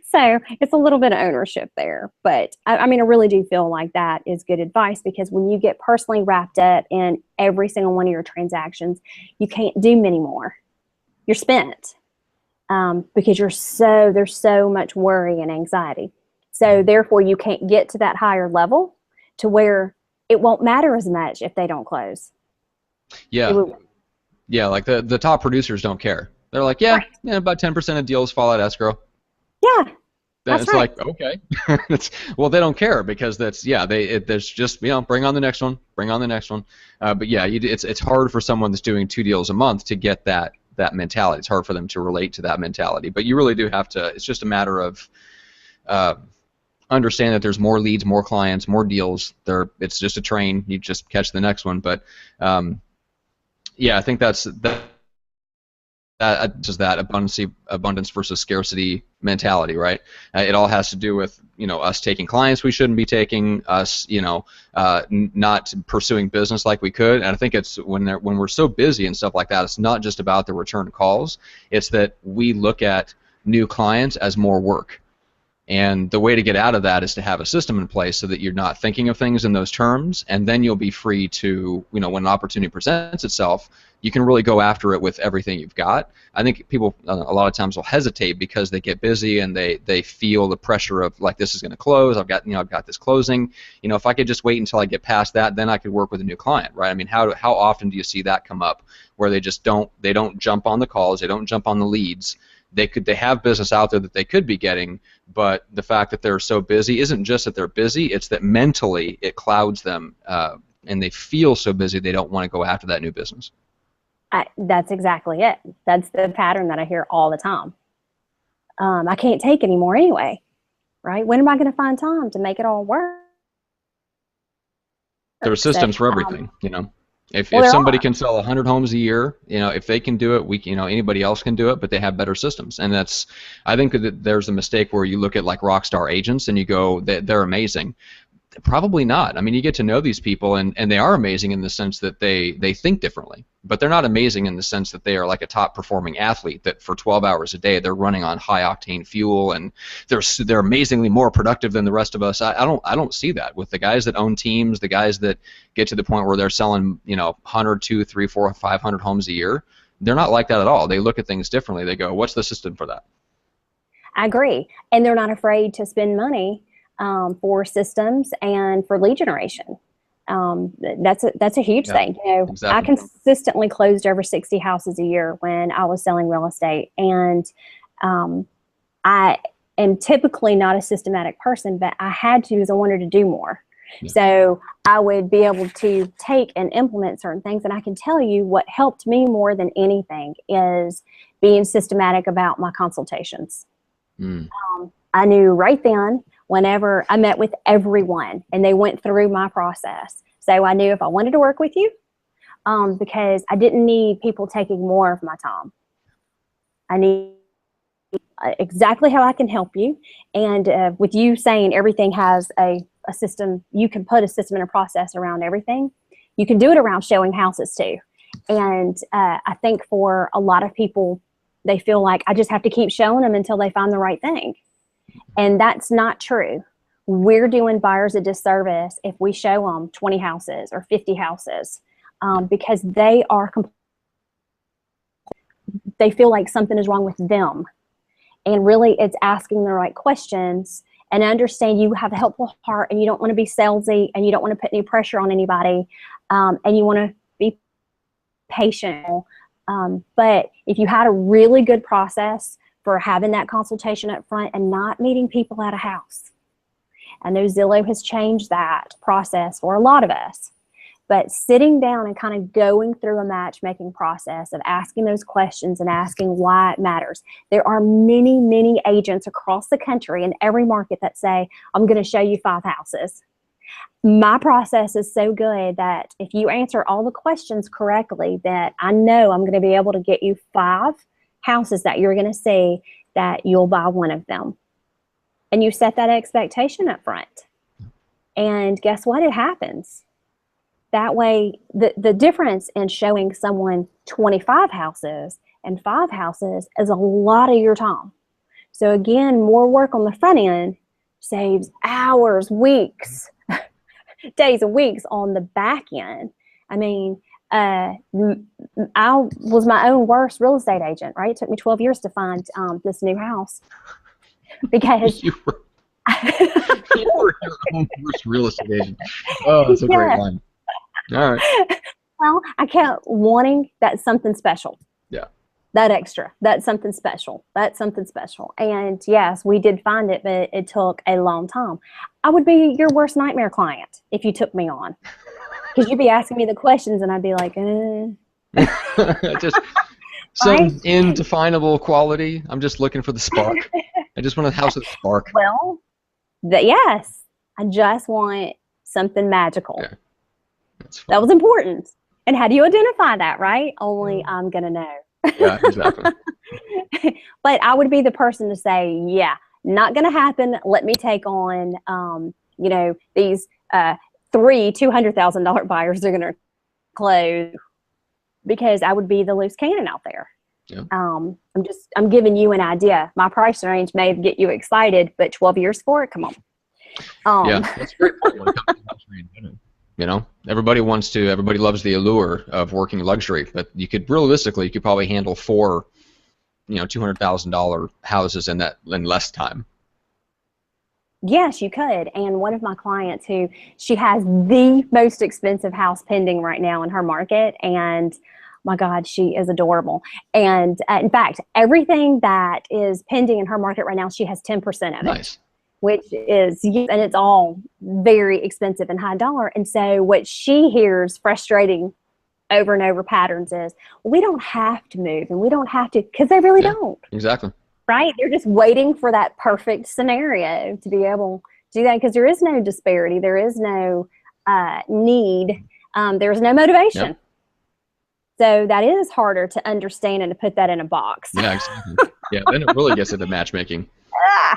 So it's a little bit of ownership there. But I really do feel like that is good advice, because when you get personally wrapped up in every single one of your transactions, you can't do many more. You're spent because there's so much worry and anxiety. So therefore, you can't get to that higher level to where it won't matter as much if they don't close. Yeah. Yeah, like the top producers don't care. They're like, about 10% of deals fall out escrow. Yeah. Then it's right. Like, okay. Well, they don't care because there's just, bring on the next one, bring on the next one. But yeah, it's hard for someone that's doing 2 deals a month to get that mentality. It's hard for them to relate to that mentality. But you really do have to, it's just a matter of understand that there's more leads, more clients, more deals. It's just a train. You just catch the next one. But I think that's abundance versus scarcity mentality, right? It all has to do with us taking clients we shouldn't be taking, us not pursuing business like we could. And I think it's when we're so busy and stuff like that, it's not just about the return calls. It's that we look at new clients as more work. And the way to get out of that is to have a system in place so that you're not thinking of things in those terms, and then you'll be free to, when an opportunity presents itself, you can really go after it with everything you've got. I think people a lot of times will hesitate because they get busy and they feel the pressure of, like, this is going to close. I've got this closing. If I could just wait until I get past that, then I could work with a new client, right? I mean, how often do you see that come up where they don't jump on the calls, they don't jump on the leads? They have business out there that they could be getting, but the fact that they're so busy isn't just that they're busy, it's that mentally it clouds them, and they feel so busy they don't want to go after that new business. That's exactly it. That's the pattern that I hear all the time. I can't take anymore anyway, right? When am I going to find time to make it all work? There are systems for everything, If somebody can sell 100 homes a year, if they can do it, anybody else can do it, but they have better systems. And I think that there's a mistake where you look at like rock star agents and you go, they're amazing. Probably not. I mean, you get to know these people, and they are amazing in the sense that they think differently, but they're not amazing in the sense that they are like a top performing athlete that for 12 hours a day they're running on high octane fuel and they're amazingly more productive than the rest of us. I don't see that with the guys that own teams, the guys that get to the point where they're selling 100, 200, 300, 400, 500 homes a year. They're not like that at all. They look at things differently. They go, what's the system for that? I agree, and they're not afraid to spend money for systems and for lead generation. That's a huge thing. Exactly. I consistently closed over 60 houses a year when I was selling real estate, and I am typically not a systematic person, but I had to because I wanted to do more. Yeah. So I would be able to take and implement certain things, and I can tell you what helped me more than anything is being systematic about my consultations. I knew right then, whenever I met with everyone and they went through my process. So I knew if I wanted to work with you, because I didn't need people taking more of my time. I need exactly how I can help you. And with you saying everything has a system, you can put a system and a process around everything. You can do it around showing houses too. And I think for a lot of people, they feel like I just have to keep showing them until they find the right thing. And that's not true. we're doing buyers a disservice if we show them 20 houses or 50 houses, because they feel like something is wrong with them. And really, it's asking the right questions and understand you have a helpful heart and you don't want to be salesy and you don't want to put any pressure on anybody, and you want to be patient. But if you had a really good process for having that consultation up front and not meeting people at a house, I know Zillow has changed that process for a lot of us, but sitting down and kind of going through a matchmaking process of asking those questions and asking why it matters. There are many, many agents across the country in every market that say, I'm going to show you 5 houses. My process is so good that if you answer all the questions correctly, that I know I'm going to be able to get you 5 houses that you're going to see that you'll buy one of them. And you set that expectation up front. And guess what? It happens. That way, the difference in showing someone 25 houses and 5 houses is a lot of your time. So again, more work on the front end saves hours, weeks, days and weeks on the back end. I mean, I was my own worst real estate agent, right? It took me 12 years to find this new house because you were your own worst real estate agent. Oh, that's a great line. All right. Well, I kept wanting that something special. Yeah. That extra. That's something special. That's something special. And yes, we did find it, but it took a long time. I would be your worst nightmare client if you took me on. Because you'd be asking me the questions and I'd be like, Just some indefinable quality. I'm just looking for the spark. I just want a house with a spark. Well, yes. I just want something magical. Yeah. That was important. And how do you identify that, right? Only I'm going to know. Yeah, exactly. But I would be the person to say, yeah, not going to happen. Let me take on, these 3 $200,000 buyers are going to close, because I would be the loose cannon out there. Yeah. I'm giving you an idea. My price range may get you excited, but 12 years for it, come on. Yeah, that's a great point when it comes to luxury. You know, everybody loves the allure of working luxury, but you could probably handle 4, $200,000 houses in less time. Yes, you could. And one of my clients she has the most expensive house pending right now in her market, and my God, she is adorable. And in fact, everything that is pending in her market right now, she has 10% of it. Nice. Which is, and it's all very expensive and high dollar. And so what she hears frustrating over and over patterns is, well, we don't have to move and we don't have to, because they really don't. Exactly. Right? They're just waiting for that perfect scenario to be able to do that, because there is no disparity. There is no need. There's no motivation. Yep. So that is harder to understand and to put that in a box. Yeah, exactly. Yeah, then it really gets into matchmaking.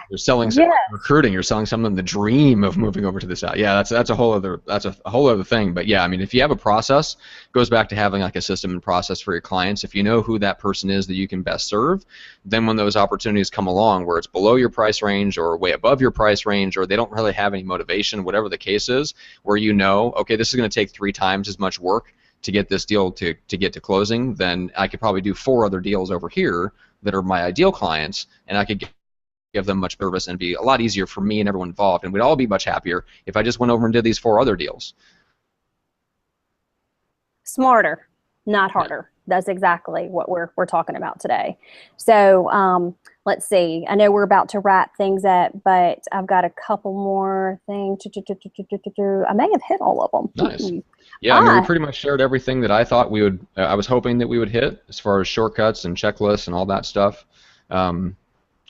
You're selling recruiting. You're selling someone the dream of moving over to this out. Yeah, that's a whole other thing. But yeah, I mean, if you have a process, it goes back to having like a system and process for your clients. If you know who that person is that you can best serve, then when those opportunities come along where it's below your price range or way above your price range, or they don't really have any motivation, whatever the case is, where okay, this is going to take 3 times as much work to get this deal to get to closing, then I could probably do 4 other deals over here that are my ideal clients, and I could give them much service and be a lot easier for me and everyone involved, and we'd all be much happier if I just went over and did these 4 other deals. Smarter, not harder. Yeah. That's exactly what we're talking about today. So let's see. I know we're about to wrap things up, but I've got a couple more things. I may have hit all of them. Nice. Yeah, I mean, we pretty much shared everything that I thought we would. I was hoping that we would hit as far as shortcuts and checklists and all that stuff.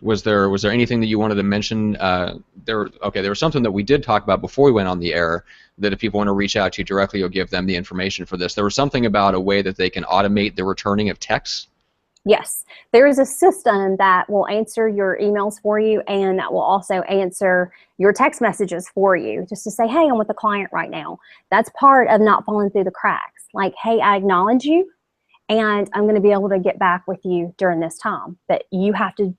Was there anything that you wanted to mention? There was something that we did talk about before we went on the air, that if people want to reach out to you directly, you'll give them the information for this. There was something about a way that they can automate the returning of texts. Yes, there is a system that will answer your emails for you, and that will also answer your text messages for you, just to say, hey, I'm with a client right now. That's part of not falling through the cracks. Like, hey, I acknowledge you, and I'm going to be able to get back with you during this time. But you have to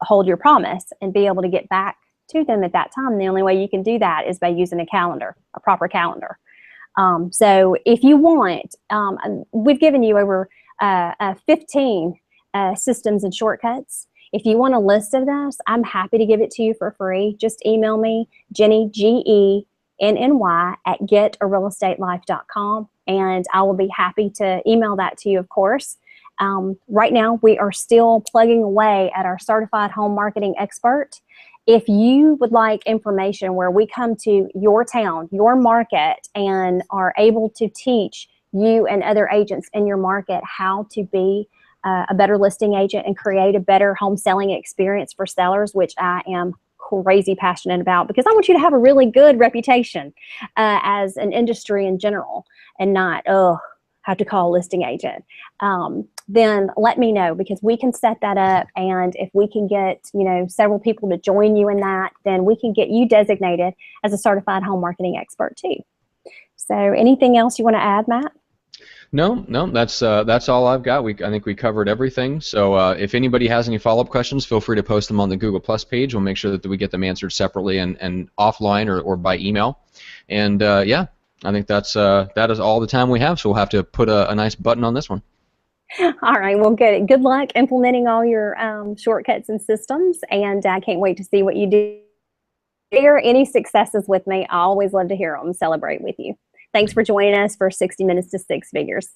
hold your promise and be able to get back to them at that time. The only way you can do that is by using a calendar, a proper calendar. So if you want, we've given you over 15 systems and shortcuts. If you want a list of those, I'm happy to give it to you for free. Just email me, Jenny, Genny, at getarealestatelife.com, and I will be happy to email that to you, of course. Right now, we are still plugging away at our Certified Home Marketing Expert. If you would like information where we come to your town, your market, and are able to teach you and other agents in your market how to be a better listing agent and create a better home selling experience for sellers, which I am crazy passionate about, because I want you to have a really good reputation as an industry in general, and not, have to call a listing agent. Then let me know, because we can set that up, and if we can get several people to join you in that, then we can get you designated as a certified home marketing expert too. So anything else you want to add, Matt? No, that's all I've got. I think we covered everything. So if anybody has any follow-up questions, feel free to post them on the Google Plus page. We'll make sure that we get them answered separately and offline or by email. And yeah, I think that is all the time we have. So we'll have to put a nice button on this one. All right, well, good luck implementing all your shortcuts and systems, and I can't wait to see what you do. Share any successes with me. I always love to hear them, celebrate with you. Thanks for joining us for 60 Minutes to Six Figures.